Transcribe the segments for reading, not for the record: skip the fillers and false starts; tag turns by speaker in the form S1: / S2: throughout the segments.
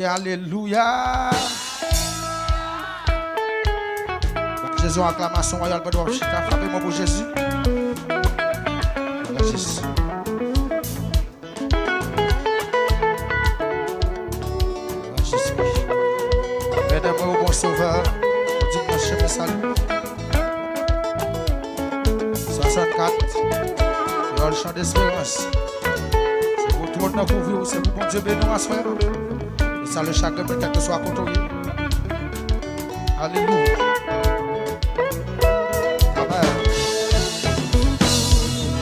S1: Alléluia. Jésus, acclamation royale, pas de Washington. Frappez-moi pour Jésus. Jésus. Jésus. Aidez-moi au bon sauveur. Dimanche, je me salue. 64. C'est le chant d'espérance. C'est pour tout le monde pour vous. C'est pour bon Dieu béni à soi. Et salut chacun, quel que soit côté. Alléluia. Amen.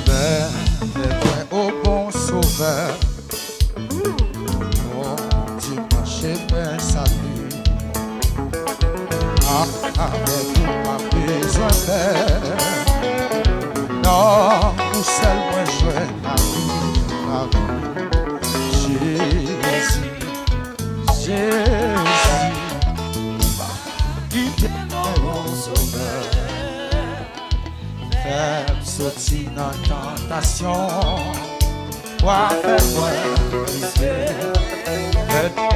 S1: Fais-moi au bon sauveur. Mon dimanche, ben salut. Avec vous, ma besoin faire. Non, vous seul, moi, je Jésus, Jésus, qui est mon sauveur. Fais-moi sortir dans la tentation. Moi, fais-moi risquer. Fais-moi,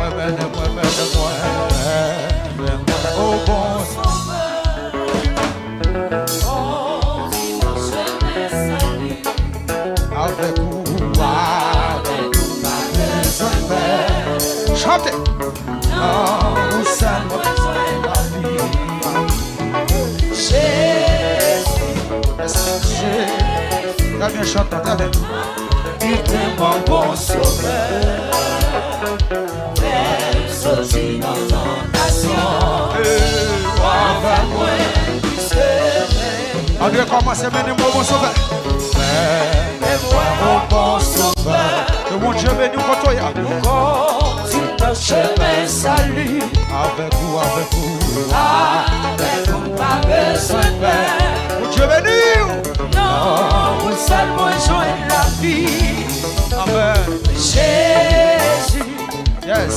S1: au bon sauveur. Avec vous, ma besoin faire. Chantez. Non, vous savez la vie. Jésus. Très bien chanté, très bien. Il est mon bon sauveur. Même sorti dans tentation. Avec moi, on doit commencer maintenant, mon bon sauveur. Fais-moi au bon sauveur. Que mon Dieu bénit nous quand nous continue notre chemin salut. Avec vous, avec vous, pas besoin de paix. Mon Dieu bénit. Non, vous seul moi joindre la vie. Amen. Jésus. Yes.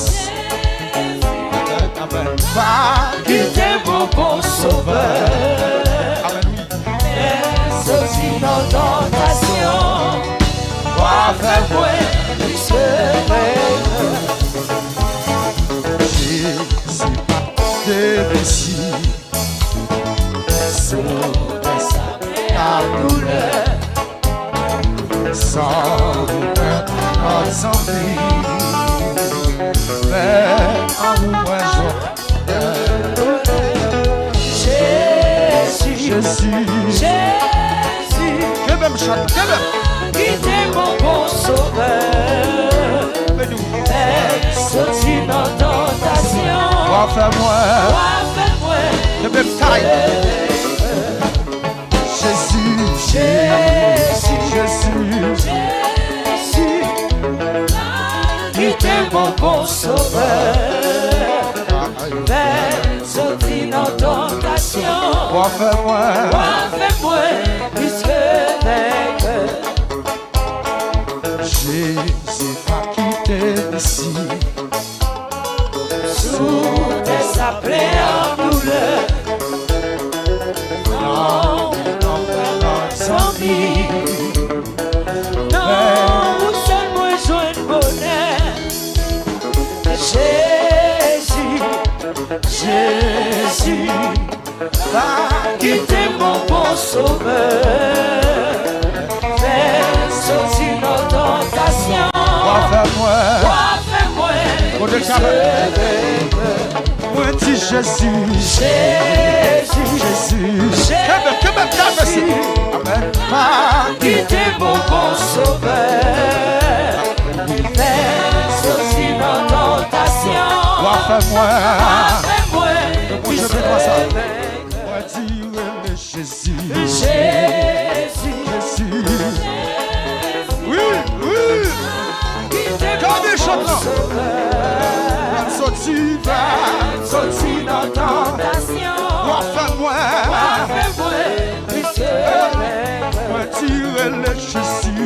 S1: Amen. Amen. Pas quitter mon bon sauveur. Amen. Sorti dans tentation, moi fais-moi Jésus dévestit, sauver sa douleur, sans douleur notre vie, mais en moi Jésus. Que même chante, que même. Qui est mon bon sauveur. Sorti dans tentation. Moi fais-moi. Que même taille. Jésus. Qui est mon bon sauveur. Sorti dans tentation. Moi fais-moi. Jésus m'a quitté d'ici. Sous tes appelés en douleur. Non, sans vie. Non, vous seul moi joindre bonheur. Jésus va quitter mon bon sauveur. Sorti dans tentation. Fais-moi. Moi dis Jésus. Amen. Pas quitter mon bon sauveur. Sorti dans tentation. Fais-moi. Moi dis Jésus. Oui. Quand des chantants sorti dans tentation. Moi fais-moi. Moi dire le Jésus.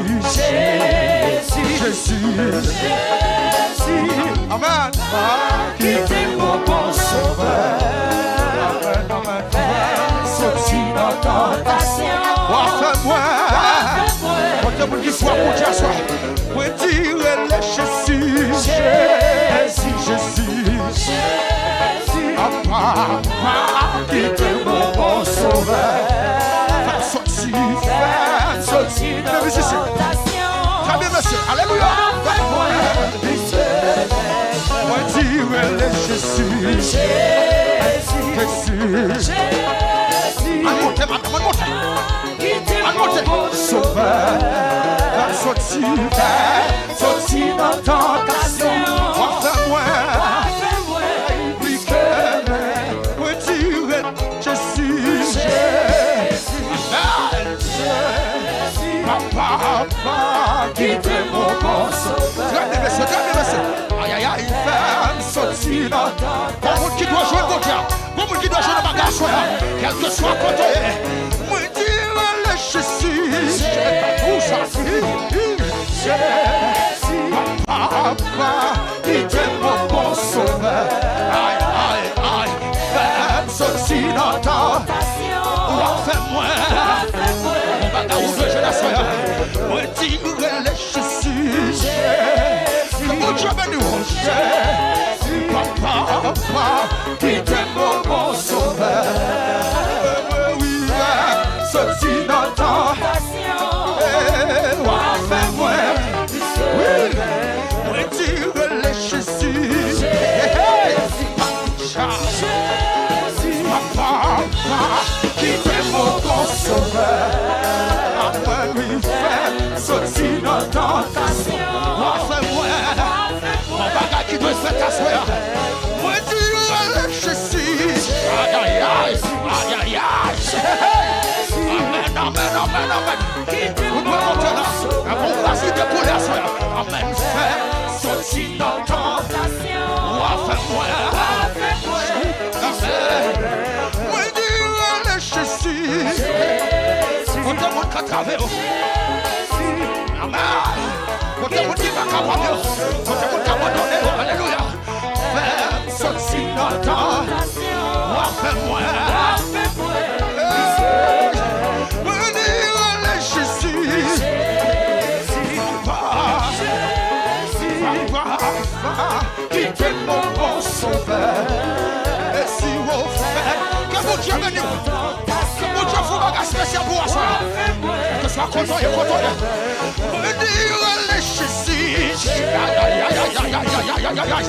S1: Amen. Quitter mon bon sauveur. Sorti dans tentation. Moi fais-moi. Quand vous dites soit pour Dieu, soit. Moi dire le Jésus. dirai le Jésus. Jésus. Monte, madame, monte. Sauveur, sorti dans tentation. Fais-moi, me dirai Jésus. Papa, quitte mon bon sauveur. Regardez, monsieur. Aïe, aïe, aïe, femme, sorti dans tentation. Bon monde qui doit jouer pour Dieu. Bon monde qui doit jouer le bagage. Quel que soit côté. Me dirai le Jésus. Où ça? Jésus. Papa, quitte mon bon sauveur. Aïe, aïe, aïe, femme, sorti dans tentation. Fais-moi. Me dirai le Jésus. Mon Dieu béni, Jésus. Papa, qui t'aime mon bon sauveur. Oui, sorti dans tentation. Fais-moi. Oui, me dirai le Jésus. Papa, qui t'aime mon bon sauveur. Sorti dans tentation. Fais-moi. Mon bagage qui doit se faire t'asseoir. Moi dirai le Jésus. Aïe, aïe, aïe. Aïe, aïe, aïe. Amen, amen, amen, amen. Vous pouvez monter là. On va se dépouiller asseoir. Amen. Fais sorti dans tentation. Fais-moi. Amen. Moi dirai le Jésus. On te montre qu'à travers. Amen. Quand on dit pas capable, quand on dit abandonné, alléluia. Fais sortir dans tentation. Fais-moi. Me dirai le Jésus. Papa, qui t'aime mon bon sauveur. Et si vous faites, que mon Dieu bénisse. Que mon Dieu vous bagage spécial pour soi. Que soit content et content. Me dirai le Jésus. Aïe, aïe, aïe, aïe, aïe, aïe, aïe, aïe, aïe.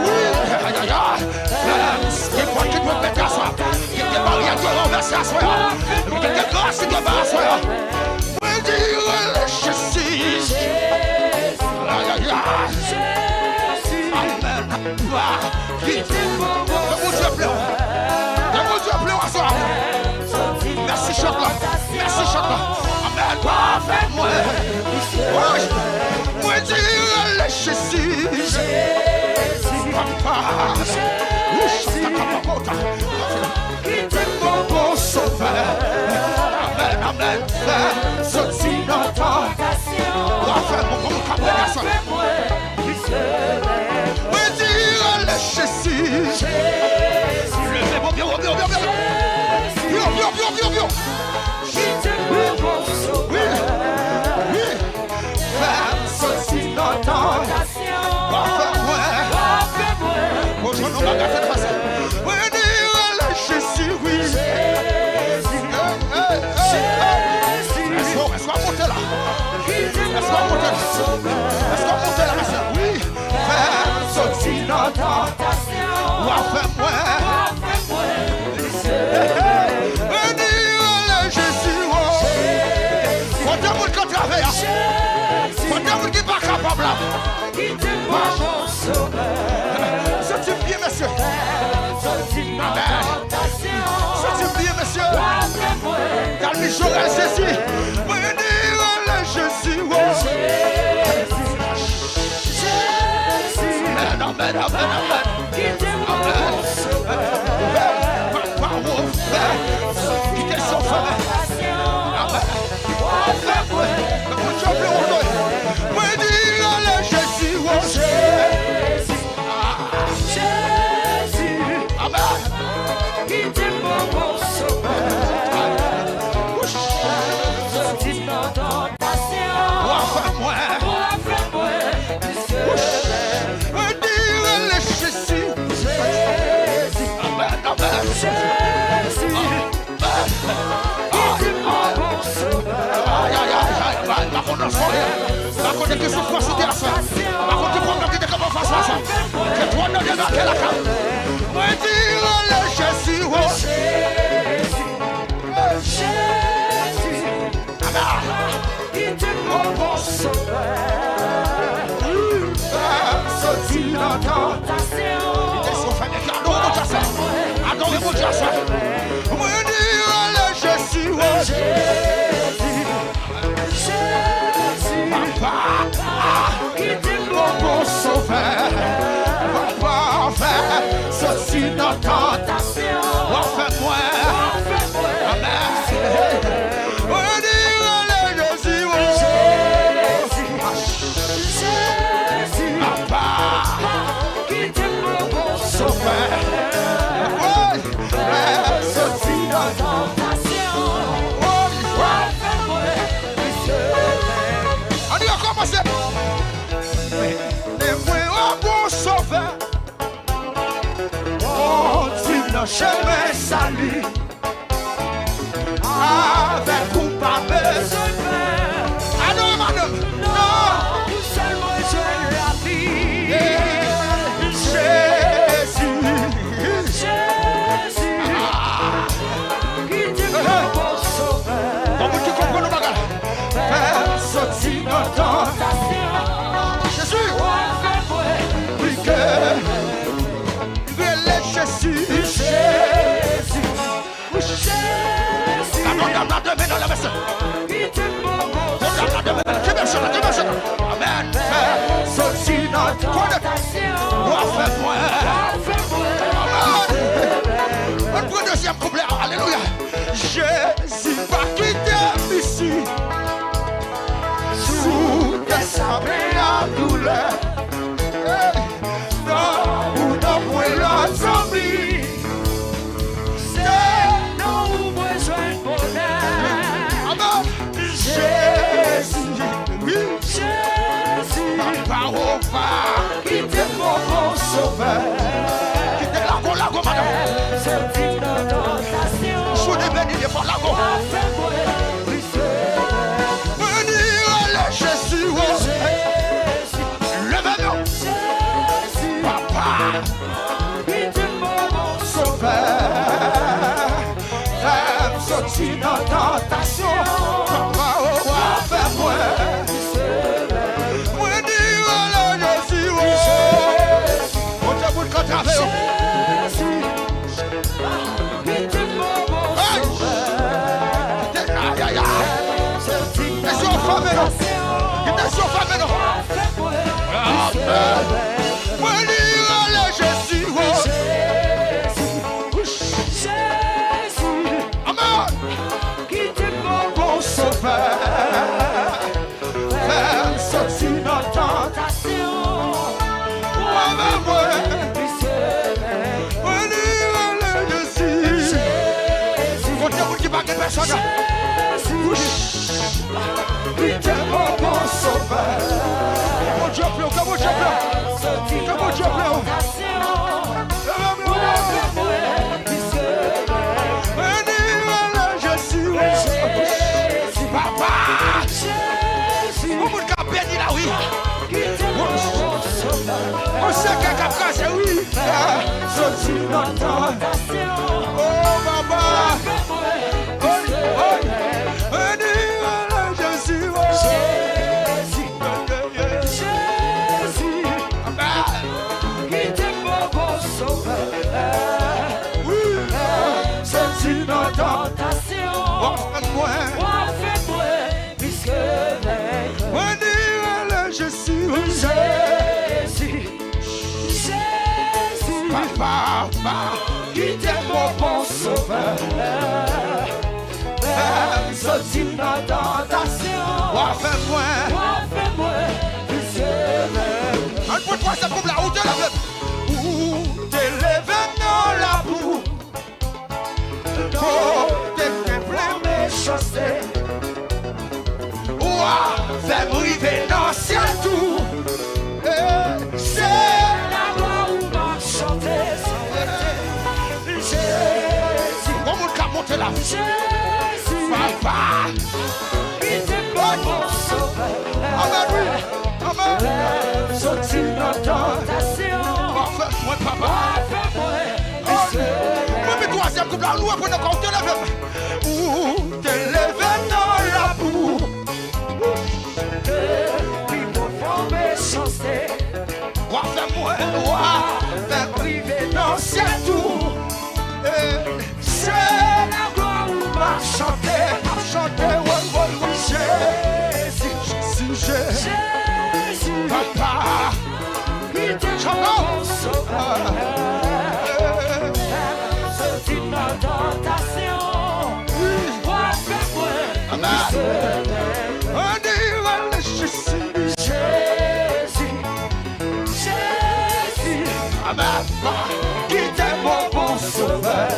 S1: Oui, aïe, aïe, aïe. C'est quoi qui doit mettre à soi? Il y a des barrières qui doivent renverser à soi. Il y a des grâces qui doivent à soi. Me dirai le Jésus. Aïe, aïe, aïe. Amen. Qui t'aime mon Dieu plein. Mon Dieu plein à soi. Merci Chakla. Merci Chakla. Amen. Fais-moi. Moi dirai le Jésus. Papa. Qui t'aime mon bon sauveur. Amen. Amen. Sorti dans tentation. Fais-moi. Me dirai le Jésus. Levez-moi bien. Bien. Oui. Femme sorti dans tentation. Fais-moi. Bonjour, on va gâter de façon. Me dirai le Jésus, oui. Est-ce qu'on monte là? Oui. Femme sorti dans tentation. Fais-moi. Me dirai le Jésus, oh. Quand tu veux qu'on travaille, quand tu veux qu'il n'est pas capable. C'est bien, monsieur. Amen. C'est bien, monsieur. Calme, j'aurai Jésus. Me dirai le Jésus, oh. Amen. Qui t'est son frère. Amen. Me dirai le Jésus, oh. Amen. Fais-moi. Me dirai le Jésus. C'est que souffrance ou à soi. Par contre, tu prends qui te comme face à ça. C'est toi dans le débat la cam. Moi dire le Jésus. Jésus. Il te propose sauveur. Sorti dans tentation. Il te sauve avec adore mon Dieu. Adore mon Dieu. Moi dire le Jésus. Papa, il te propose sauveur. Papa, sorti dans tentation. Fais-moi. Amen. Chemin salut avec ou pas besoin de ah non madame non seulement je la vie Jésus qui te propose sauveur comme tu comprends le bagage faire sortir dans tentation Jésus oui que Jésus Amen. Sorti dans tentation. Fais-moi. On prend le deuxième couplet. Alléluia. Jésus va quitter ici. Sous tes sables à douleur. Non, ou non, pour l'ensemble. C'est non, besoin de bonheur. Amen. Jésus. Qui te propose sauveur. Qui te la go madame. Sorti dans tentation. Sous des bénis des fois la go. Venir le Jésus. Levez-nous. Papa. Qui te propose sauveur. Femme sorti dans tentation. Papa, fais-moi. Il te propose sauveur. Comment tu appelles? Comment tu appelles? Comment tu appelles? Papa! Comment tu as béni là, oui? On sait qu'à Capcase, oui. Sorti dans tentation. Oh, papa! Papa, qui t'aime mon bon sauveur. Sorti dans tentation. Fais-moi. Un peu de toi, c'est pour la route de la veuve. Où t'élèves dans la boue. Oh, t'es plein méchanceté. Fais-moi arriver dans ciel tout. C'est la voix où m'a chanté. Monter la vie. Papa, il te propose sauveur. Amen. mon encore, te lève. Ou te lève dans la boue.
S2: Depuis mon fond méchanceté.
S1: Wa fais-moi, fais privé dans c'est tout. C'est la gloire où m'a chanté, ouais, Jésus, Jésus, papa,
S2: Il te mon sauveur. Sorti dans tentation. Wa fais-moi.
S1: Amen. On dit, Jésus,
S2: Jésus,
S1: Amen. Qui t'aime mon bon sauveur.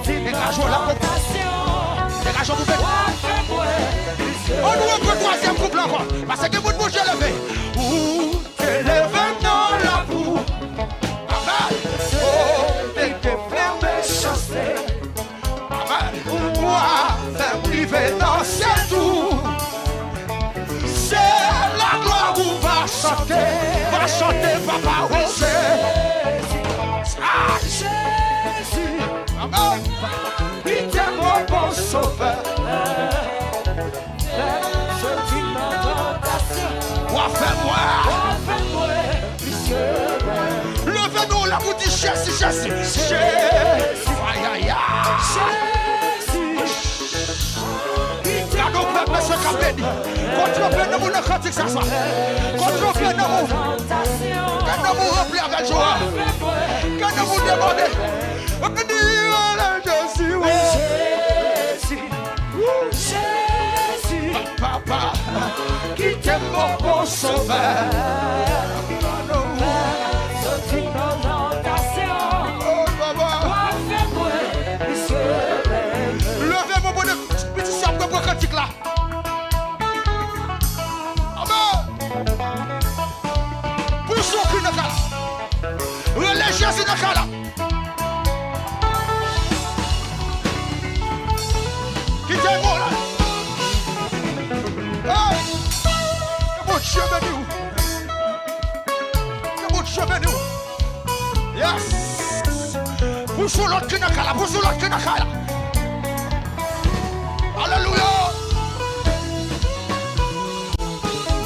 S1: Dégageons la
S2: tentation.
S1: Dégageons vous faites.
S2: Wa fais-moi.
S1: On nous reprend troisième couple encore. Parce que vous ne bougez levé. Où t'élèves dans la boue. Amen. Oh,
S2: Dès que flamme chancé.
S1: Amen. Moi, faire privé dans c'est tout. C'est la gloire où va chanter, papa, oh
S2: Jésus,
S1: Amen.
S2: il t'aime mon bon sauveur. Sorti dans tentation.
S1: Moi, fais-moi.
S2: Wa fais-moi.
S1: Levez-nous la boutique, Jésus. Jésus. Aïe, aïe, aïe.
S2: Jésus, il t'aime
S1: Quand on peut me se caper, quand on peut nous le cantique ça soit. Quand on peut nous
S2: tentation.
S1: quand nous remplir avec joie. Quand nous demander, on dit Jésus,
S2: Jésus,
S1: papa,
S2: qui t'aime mon bon sauveur. Sorti dans tentation.
S1: oh papa,
S2: Wa fais-moi.
S1: levez mon bonheur, petit sabre pour cantique là. Amen. Pour son cul de cala, relais Jésus de cala. Qui t'aime là? Hey! Que mon Dieu béni. Que mon Dieu béni. Yes! Pour son l'autre qui n'a qu'à la, pour son l'autre qui n'a qu'à la. Alléluia!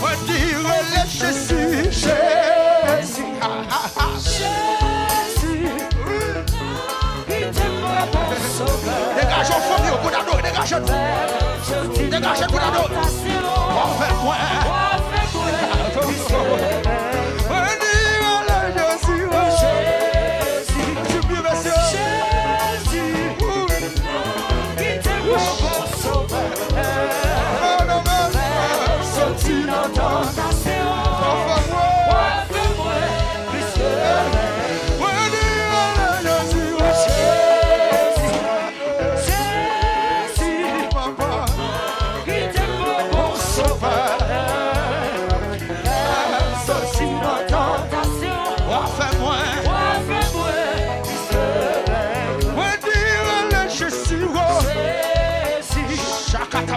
S1: On dirait les Jésus, Jésus.
S2: Jésus, il t'aime mon bon sauveur.
S1: Dégagez au fond, au bout d'un dos, dégagez. Dégagez au bout d'un dos. On fait moins. On dirait les Jésus,
S2: Jésus,
S1: Jésus, monsieur.
S2: Jésus, il t'aime mon bon sauveur. Sorti dans tentation. Wa fais-moi. Jésus, il t'aime mon bon sauveur. Sorti dans tentation. Wa fais-moi.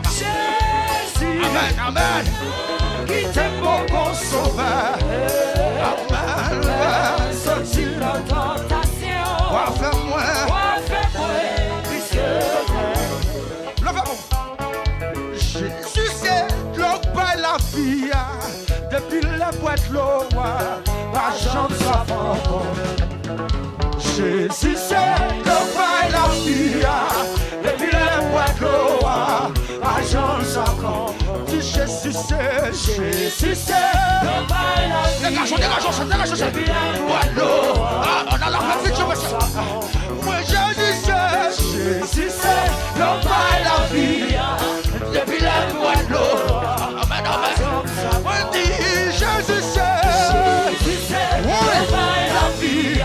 S2: Jésus,
S1: Amen, amen.
S2: qui t'aime mon bon sauveur.
S1: Amen.
S2: Sorti dans tentation.
S1: Wa fais-moi.
S2: Wa fais-moi.
S1: Levez-vous. Jésus, c'est l'eau par la vie. Depuis la boîte l'eau, pas jamais ça va. Jésus, c'est l'eau par la vie. Depuis la boîte l'eau, pas jamais ça va. Jésus, c'est Dégagez, boîte l'eau. On a la petite chose. Moi, Jésus, c'est l'eau par la vie. Depuis la boîte l'eau. Amen, amen. On dit Jésus, c'est l'eau par la vie.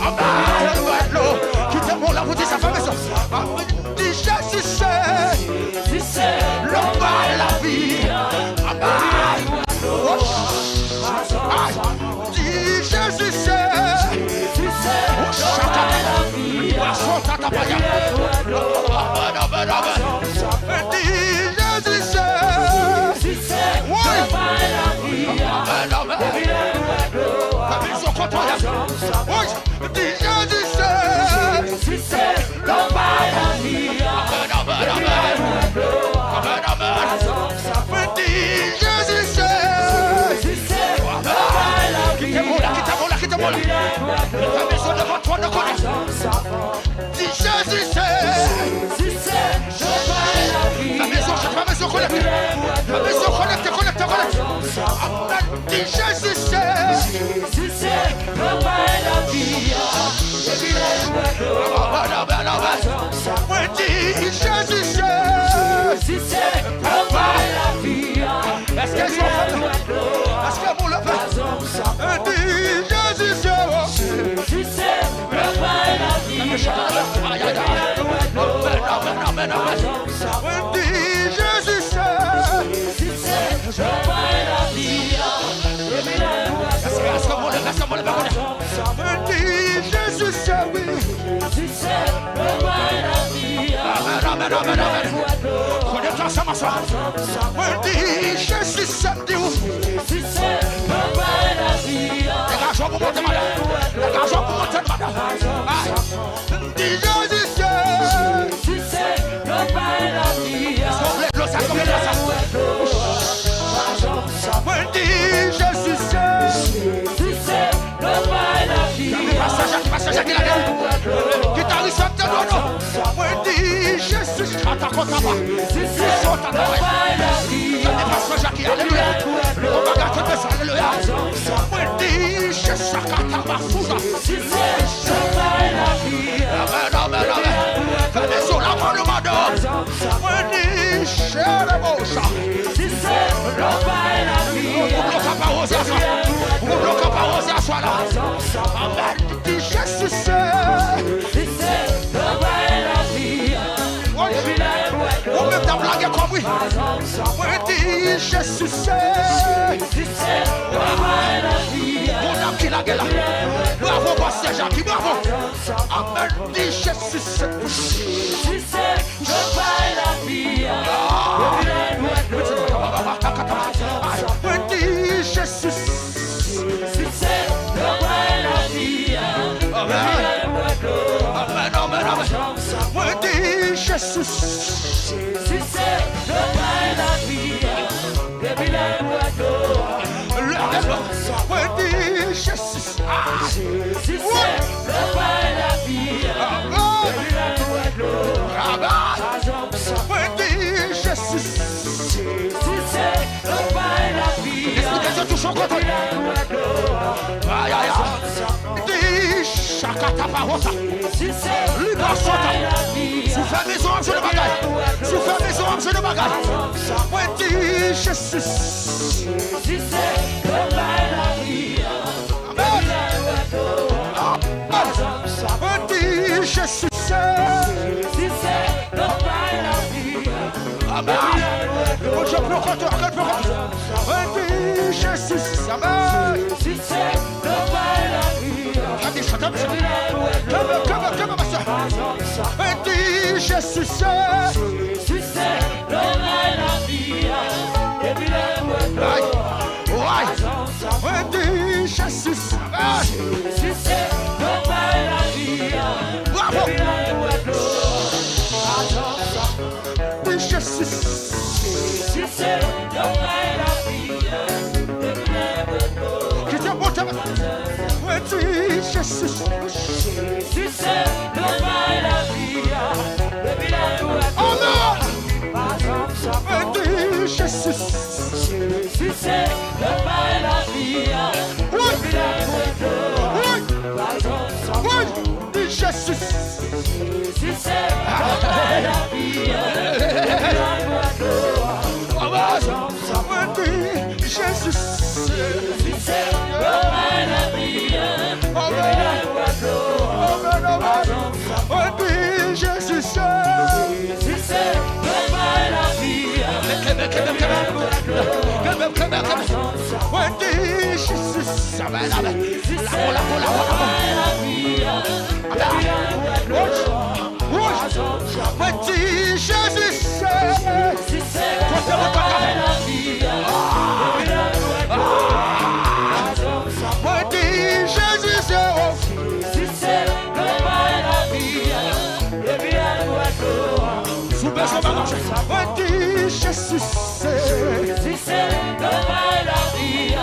S1: Amen, la boîte l'eau. Qui te montre la route de sa femme et ça. On dit Jésus, c'est l'eau par la vie. Amen. Dis Jésus, Dis Jésus,
S2: c'est le bail la vie.
S1: Jésus c'est
S2: le bail la vie.
S1: quitte-moi là. La maison devant toi ne connaît. Dis Jésus c'est
S2: le bail la vie.
S1: la maison connecte. La maison connecte. Amen. Dis Jésus c'est
S2: le bail la vie.
S1: Dis Jésus c'est
S2: le bail la vie.
S1: est-ce qu'elles sont faites? Est-ce que vous le faites? Dis Jésus c'est
S2: le bail la vie.
S1: Amen. Dis Jésus c'est
S2: le bail la vie.
S1: est-ce que vous le faites? Dis Jésus c'est oui.
S2: le bail la vie.
S1: Amen. Connais-toi ça, ma soeur. Dis Jésus c'est Dieu.
S2: le bail la vie.
S1: Dégage-moi pour monter malade. Dis Jésus c'est
S2: le bail la vie.
S1: Dis Jésus c'est
S2: le bail la vie.
S1: Pasteur Jacques, il a dit. Guitariste, dis Jésus
S2: le bail la vie.
S1: Pasteur Jacques, alléluia. Alléluia. Dis Jésus
S2: le bail la vie.
S1: Amen. Fais sur la main de madame. Dis cher émotion.
S2: le bail la vie.
S1: Vous bloquez pas oser à soi là. Amen. Dis Jésus c'est
S2: le bail la vie.
S1: Ou même ta blague comme oui. Dis Jésus c'est
S2: le bail la vie.
S1: mon âme qui la gueule. Bravo Pasteur Jacques, bravo. Amen. Dis Jésus c'est
S2: le bail la vie.
S1: dis Jésus
S2: le bail la vie.
S1: Amen. Dis Jésus
S2: le bail la vie.
S1: dis Jésus
S2: le bail la vie.
S1: dis Jésus
S2: le bail la vie.
S1: touche au côté. Dis Shakata Parota. Libasota. Sous fait maison, je ne bagaille. Sous fait maison, je ne bagaille. Dis Jésus.
S2: le bail la vie.
S1: Dis Jésus.
S2: le bail la vie.
S1: Amen. Je peux compter. Dis Jésus. Amen.
S2: le bail la vie.
S1: Dis Jésus.
S2: le bail la vie.
S1: Dis Jésus.
S2: le bail la vie.
S1: Bravo. Dis Jésus.
S2: le bail la vie.
S1: Qui te porte. Dis Jésus.
S2: le bail la vie.
S1: Amen. Dis Jésus.
S2: le bail la vie.
S1: Oui. Dis Jésus.
S2: le bail la vie.
S1: Dis Jésus.
S2: le bail la vie.
S1: Dis Jésus.
S2: le bail la vie.
S1: Dis Jésus. Amen.
S2: la vie.
S1: Dis Jésus.
S2: la vie.
S1: Dis Jésus.
S2: le bail la vie.
S1: Jésus, c'est.
S2: Si c'est le bail la vie,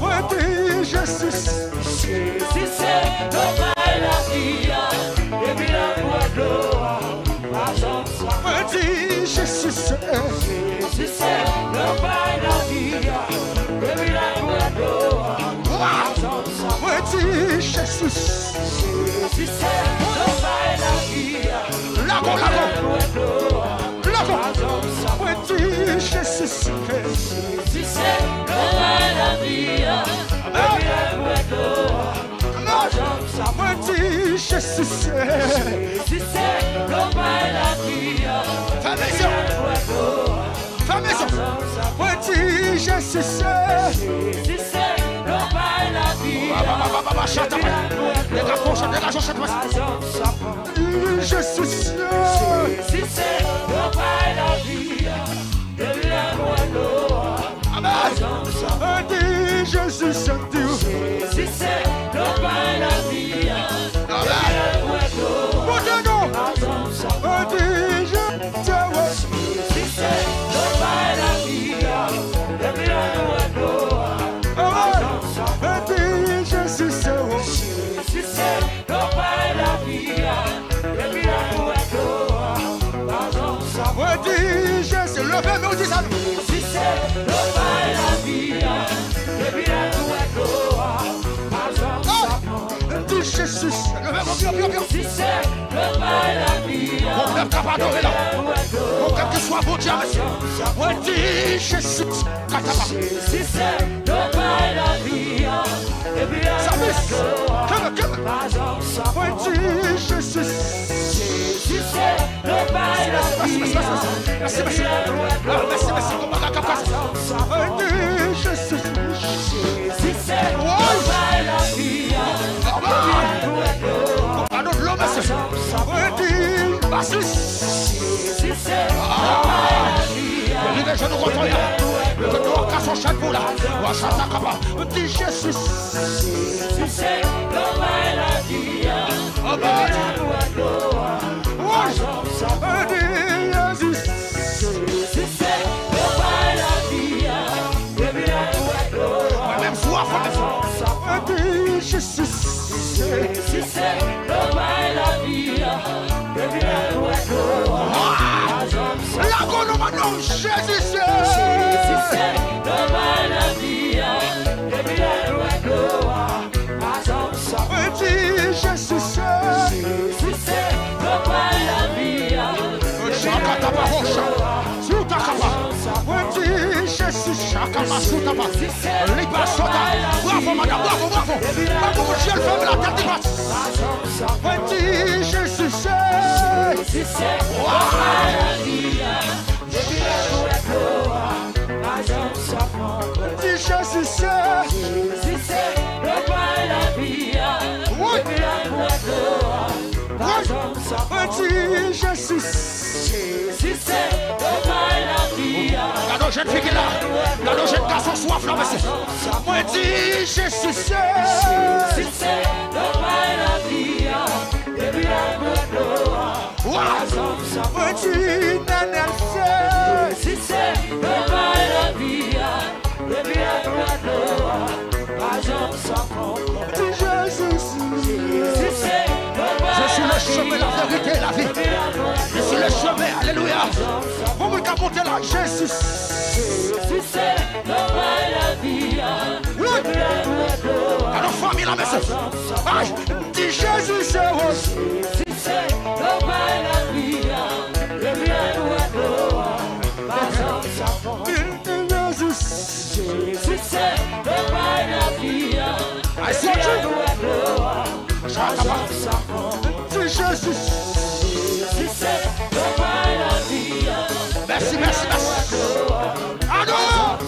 S1: Ouais, dis Jésus.
S2: si c'est le bail la vie, et puis la gloire,
S1: Ouais, dis Jésus, c'est.
S2: si c'est le bail la vie, et puis la gloire,
S1: Ouais, dis Jésus.
S2: si c'est le bail la vie,
S1: Lago. Ouais, dis Jésus, c'est.
S2: si c'est le bail la vie, et puis la gloire,
S1: Ouais, dis Jésus, c'est.
S2: si c'est le bail la vie,
S1: Fais maison. Ouais, dis Jésus, c'est.
S2: si c'est le bail la vie,
S1: Jésus, c'est.
S2: si c'est le bail la vie, et puis la gloire,
S1: Amen. Dis Jésus, c'est Dieu.
S2: si c'est le bail la vie,
S1: Mon Dieu, non. Dis Jésus,
S2: si c'est le bail la vie, et puis la gloire,
S1: Amen. Dis Jésus, c'est.
S2: si c'est le bail la vie, et puis la gloire,
S1: Ouais, dis Jésus, levez nous, dis ça.
S2: si c'est le bail la vie, et puis la gloire,
S1: Dis Jésus, levez mon Dieu,
S2: si c'est le bail la vie,
S1: mon peuple capable d'adorer là. Mon peuple qui soit beau Dieu, ouais, dis Jésus, kataba.
S2: si c'est le bail la vie, et puis la
S1: Service,
S2: gloire,
S1: ouais, dis Jésus.
S2: si c'est le bail la vie,
S1: Merci, merci. Ouais, dis Jésus.
S2: si c'est le bail la vie,
S1: Pardon, l'homme, ouais, dis merci.
S2: si c'est le bail la vie,
S1: Je nous retrouve là. Le noir casse son chapeau là. Dis Jésus.
S2: si c'est le bail la vie,
S1: Amen. Ouais, dis Jésus.
S2: si c'est le bail la vie, et puis la gloire,
S1: Même soif, dis Jésus.
S2: si c'est le bail la vie, et puis la gloire,
S1: La gono maintenant, Jésus.
S2: si c'est le bail la vie, et puis la gloire,
S1: Dis Jésus.
S2: si c'est le bail la vie,
S1: Dis Jésus. Bravo, madame, bravo. Bravo, monsieur, le femme, la tête basse. Dis Jésus.
S2: si c'est le bail la vie, et puis la gloire,
S1: Dis Jésus.
S2: si c'est le bail la vie, et puis la gloire,
S1: Dis Jésus.
S2: si c'est le bail la vie,
S1: La jeune fille qui est là. La jeune garçon soif là, monsieur. Moi, dis Jésus.
S2: si c'est le bail la vie, et puis la gloire,
S1: Moi, dis Nanel.
S2: si c'est le bail la vie, et puis la gloire,
S1: Dis Jésus.
S2: si c'est le bail
S1: Je suis le chemin, la vérité, la vie. Je suis le chemin, alléluia. Vous me monter là, Jésus.
S2: si c'est le bail la vie, et puis la gloire,
S1: À nos familles là, monsieur. Aïe, dis Jésus, c'est moi.
S2: si c'est le bail la vie, et puis la gloire,
S1: Dis Jésus.
S2: si c'est le bail la vie,
S1: I saw you. Dis Jésus.
S2: si c'est le bail la vie,
S1: Merci. Alors,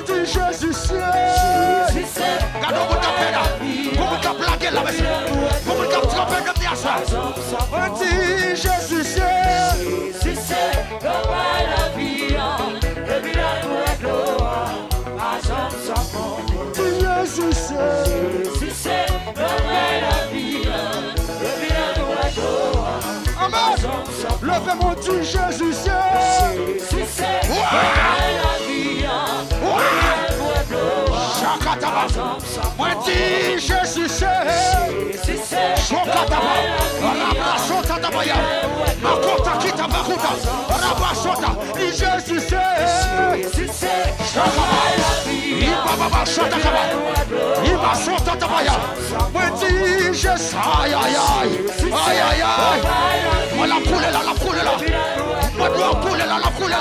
S1: dis Jésus.
S2: si c'est
S1: Gardons votre appel là. Vous me blaguez là, monsieur. Vous me trompez de bien ça. Dis Jésus.
S2: si c'est le bail la vie, et puis la gloire,
S1: Dis Jésus.
S2: si c'est le bail la vie, et puis la gloire,
S1: Amen. Levez dis Jésus c'est.
S2: Jésus c'est la vie.
S1: Chakataba. Moi dis Jésus c'est.
S2: Jésus c'est
S1: Chokataba. Rabashotatabaya. Makota kita bakuta. Rabashota. Jésus c'est.
S2: Jésus c'est la vie.
S1: Ibaba shotakaba. Ibasotatabaya. Moi dis Jésus. Aïe aïe aïe. Aïe aïe aïe. Moi la poule là, la poule là. Moi dois poule là, la poule là.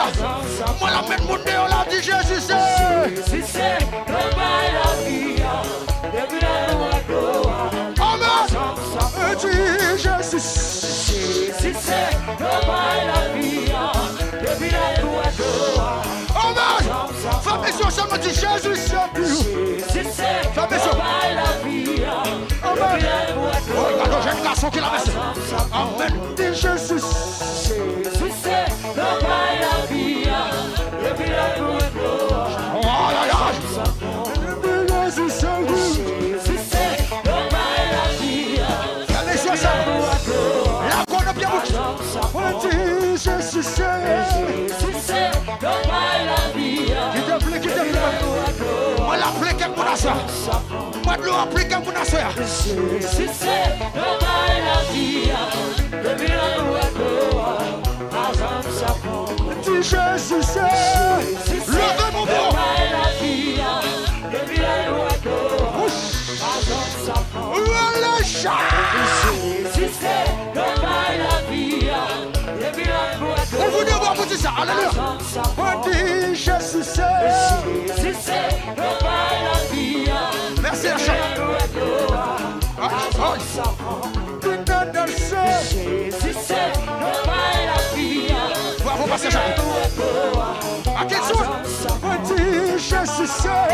S1: Moi la mène mon nez, on l'a dit Jésus c'est.
S2: Jésus c'est la vie.
S1: Amen. Dis Jésus.
S2: Jésus c'est la vie.
S1: Amen. Femme et soeur, ça me dit Jésus c'est plus.
S2: Jésus c'est
S1: Femme et soeur.
S2: la vie.
S1: Amen. Oh, regarde, j'ai un garçon qui l'a baissé. Amen. Dis Jésus.
S2: Jésus c'est la vie.
S1: Oh, aïe, aïe, aïe. Dis Jésus c'est lui.
S2: Jésus c'est la vie.
S1: Femme et soeur, ça. La qu'on a bien bouclé. On dit Jésus c'est.
S2: Jésus c'est la vie.
S1: Qui te plaît, qui te plaît. Moi la plaît qu'elle mon soeur. Moi de l'eau a plaît qu'elle mon soeur.
S2: Jésus c'est la vie.
S1: Dis Jésus c'est. Levez mon bon. Le chat.
S2: Jésus c'est la vie.
S1: On vous dit, on vous dit ça. Alléluia. On dit Jésus c'est.
S2: Jésus c'est la vie.
S1: Merci la chat.
S2: Jésus c'est la vie.
S1: Bravo, passer chat. À quel soir? On dit Jésus c'est.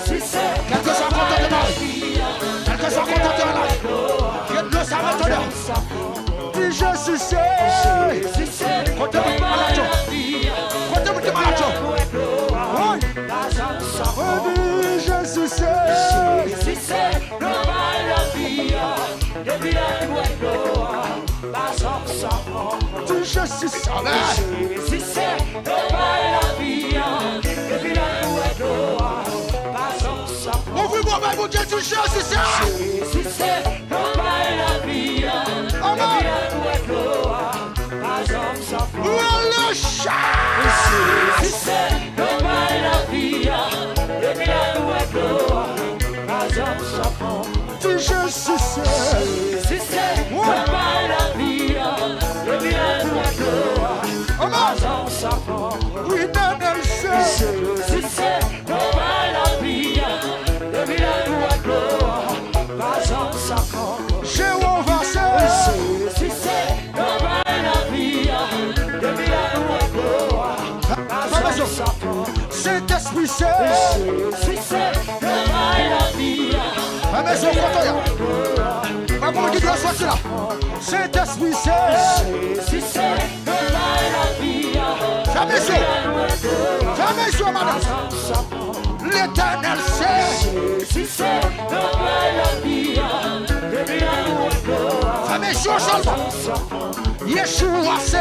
S2: Jésus c'est
S1: Quelque soit content de Marie. Quelque soit content de la vie. Que de l'eau, ça va te donner. Dis Jésus c'est.
S2: Jésus c'est
S1: Côté de malade. Côté de malade. Oui. On dit Jésus c'est.
S2: Jésus c'est la vie.
S1: Dis Jésus c'est. Amen.
S2: Jésus c'est la vie.
S1: Ouvrez-moi, Bible, Dieu, dis Jésus c'est.
S2: Jésus c'est la vie.
S1: Amen. Le chat.
S2: Jésus c'est la vie.
S1: Dis Jésus c'est.
S2: Jésus c'est la vie.
S1: Amen. Oui, non, non, c'est.
S2: Jésus c'est la vie.
S1: Jéhovah c'est.
S2: Jésus c'est la vie.
S1: Saint-Esprit c'est.
S2: Jésus c'est la vie.
S1: Amen, c'est au comptoir. Maman qui doit sortir là. Saint-Esprit c'est.
S2: Jésus c'est la vie.
S1: Jamais sûr. Jamais sûr, madame. L'éternel c'est.
S2: Jésus c'est la vie.
S1: Jamais sûr seulement. Yeshua c'est.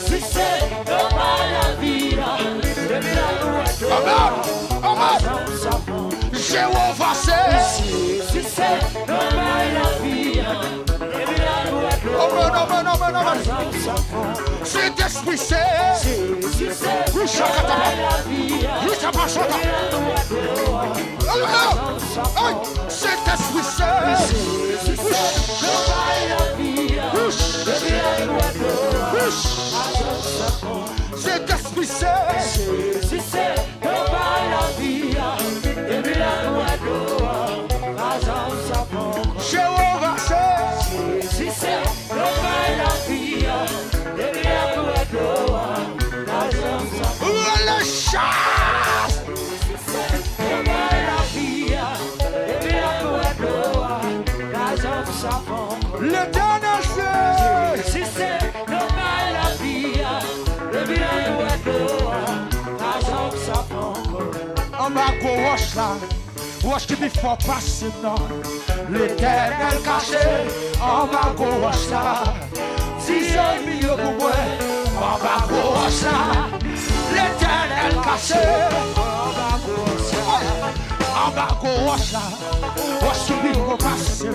S2: Jésus c'est la vie.
S1: Amen. Amen. Jéhovah c'est.
S2: Jésus c'est la vie.
S1: Amen, amen, amen, amen. Saint-Esprit c'est.
S2: Jésus c'est
S1: Oui, Chakataba.
S2: la vie.
S1: Oui, Chakataba. Alléluia. Aïe. Saint-Esprit c'est.
S2: Jésus c'est la vie.
S1: Saint-Esprit c'est.
S2: Jésus c'est la vie.
S1: Jéhovah c'est.
S2: Jésus c'est la vie.
S1: Le chat. L'éternel c'est.
S2: Jésus c'est la vie.
S1: On va go wash là. Wash qui before passing on. L'éternel caché. On va go wash là. 10 ans milieu pour moi. en bas pour ça, l'éternel caché. En bas pour ça, on subit au passé,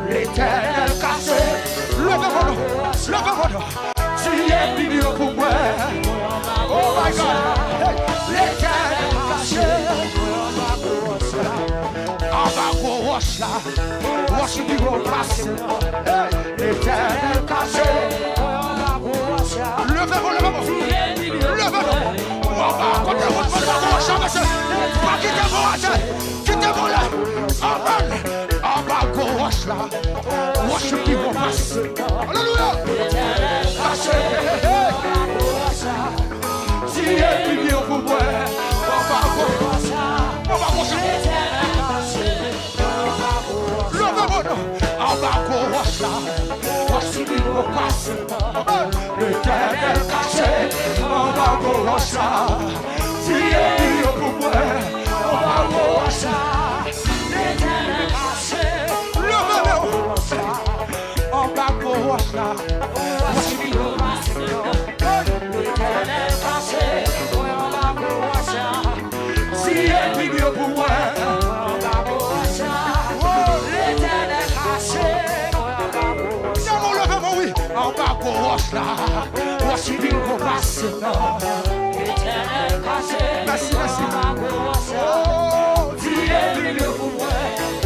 S1: l'éternel caché. Levez-moi, tu es venu pour moi. Oh my God, l'éternel caché. En bas pour ça, on subit au passé, l'éternel caché. Levez-moi. On va côté votre quittez-moi là. En bas gauche là. Worship you will pass. Alléluia. Si elle vit pour moi. En bas gauche. Levez-moi. En bas gauche là. Worship you will pass. L'éternel caché. En bas gauche là. Si elle vit pour moi. En bas gauche là. L'éternel caché. Levez-moi. En bas gauche là. Worship you will pass. L'éternel caché. En bas gauche là. Si elle vit pour moi. En bas gauche là. L'éternel caché. Oui, en bas gauche là, voici bien qu'on passe. L'éternel caché, merci. Oh, Dieu est venu pour moi.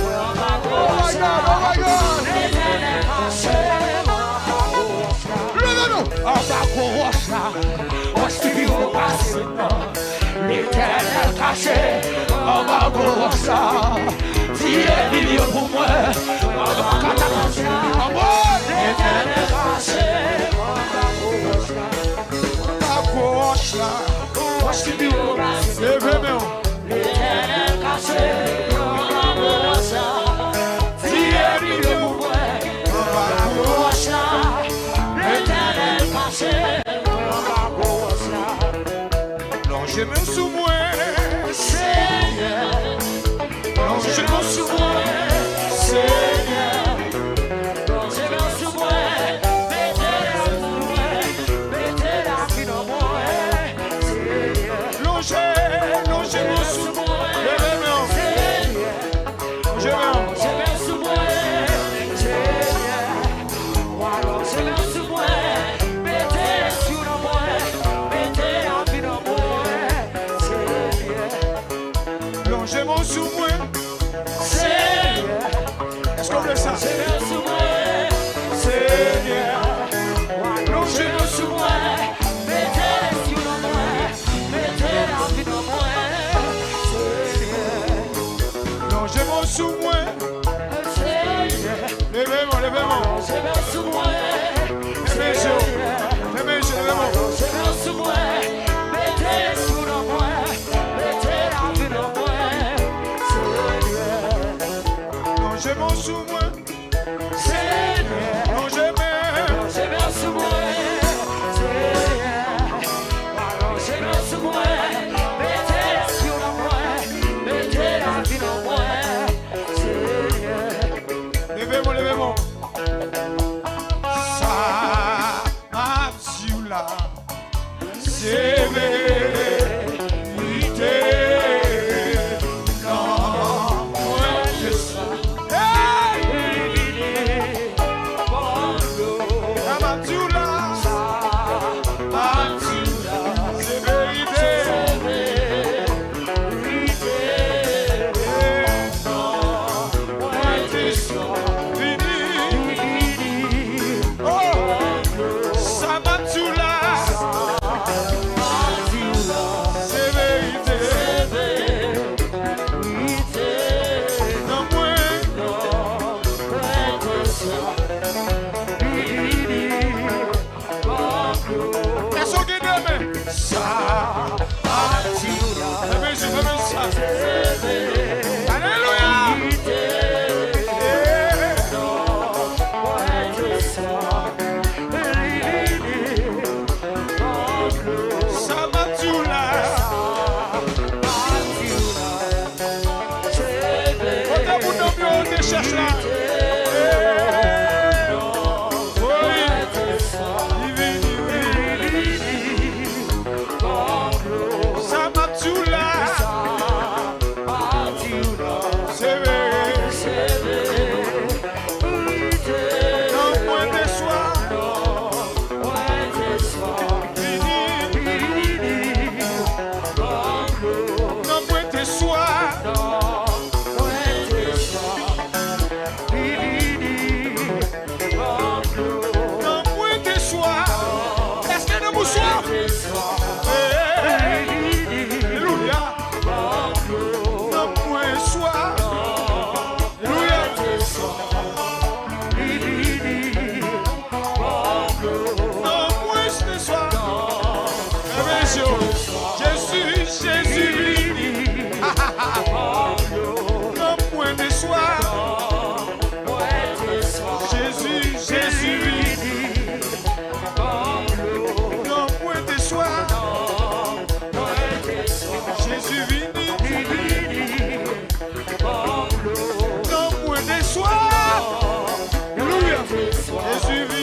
S1: En bas gauche là, l'éternel caché. Levez-nous, en bas gauche là, voici bien qu'on passe. L'éternel caché, en bas gauche là, Dieu est venu pour moi. En bas gauche là, l'éternel caché, l'éternel caché, je me souviens, Seigneur, je me souviens, Seigneur. situation. Jésus, Jésus, non point de soi. Jésus, Jésus, non point de soi. Jésus vini, non point de soi. Alléluia. Jésus vini.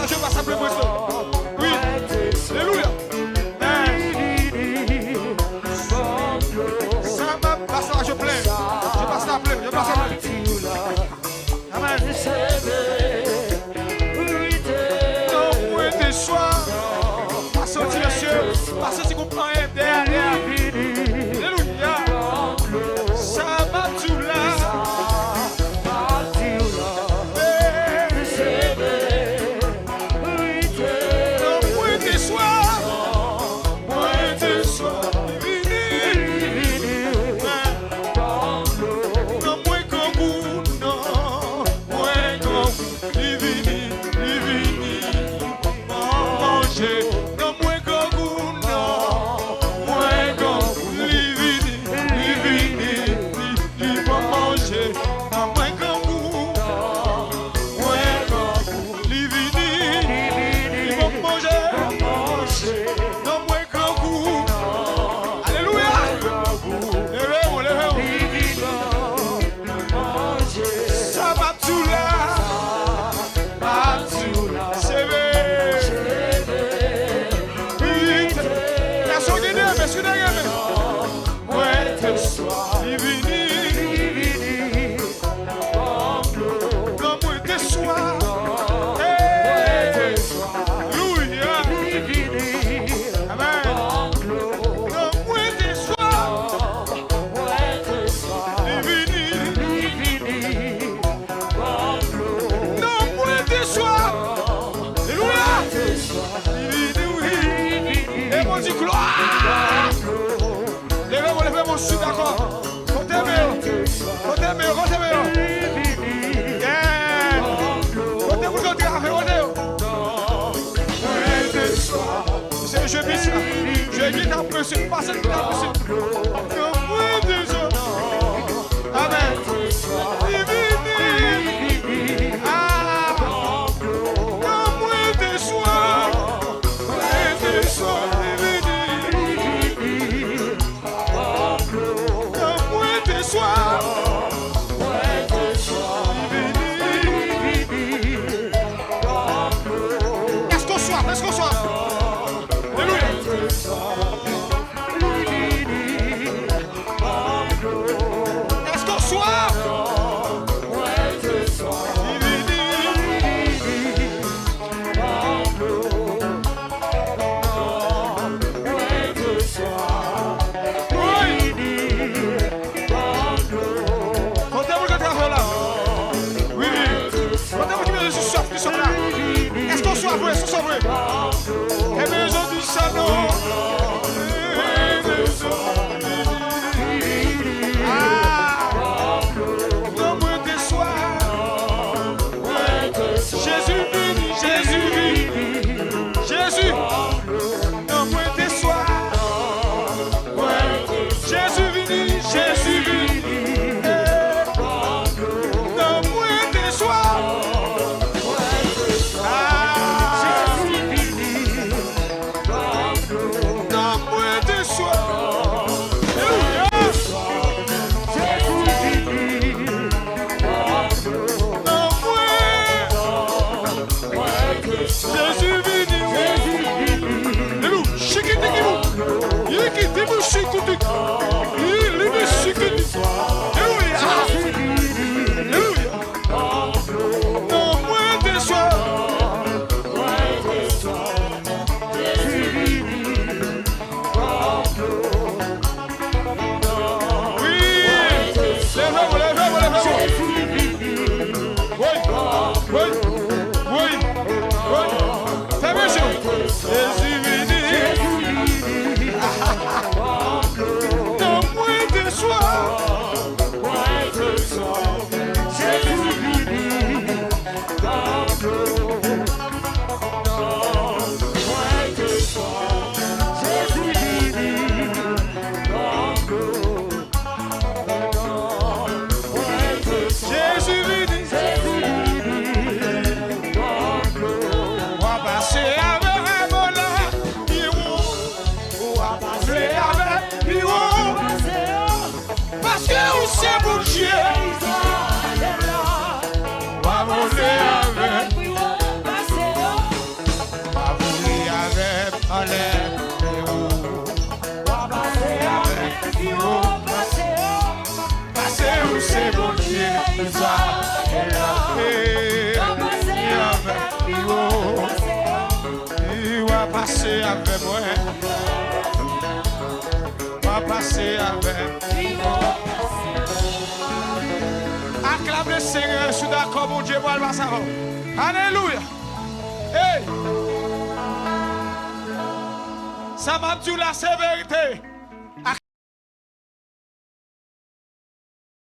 S1: Je passe après moi. Oui. Alléluia. Ça m'a passé là, je plains. Je passe là, je passe là. Amen. Non, point de soi. Pas sorti le ciel. Pas sorti qu'on prend un derrière. Alléluia. Ça m'a tout là. Je suis d'accord. Côté meilleur. Côté vous côté c'est je vis ça. Je dis un peu c'est pas cette Amen. Est-ce qu'on soit? Alléluia. Est-ce qu'on soit? Est-ce qu'on soit vrai? Est-ce qu'on soit vrai? Et bien aujourd'hui ça non. Non moins de soi. Jésus vini, Jésus vini. Jésus. Non moins de soi. Jésus vini, Jésus vini. Non moins de soi. aller passer où c'est bon Dieu il va passer avec moi va passer avec acclame le Seigneur je suis d'accord mon Dieu va le passer alléluia hey ça m'a dit la sévérité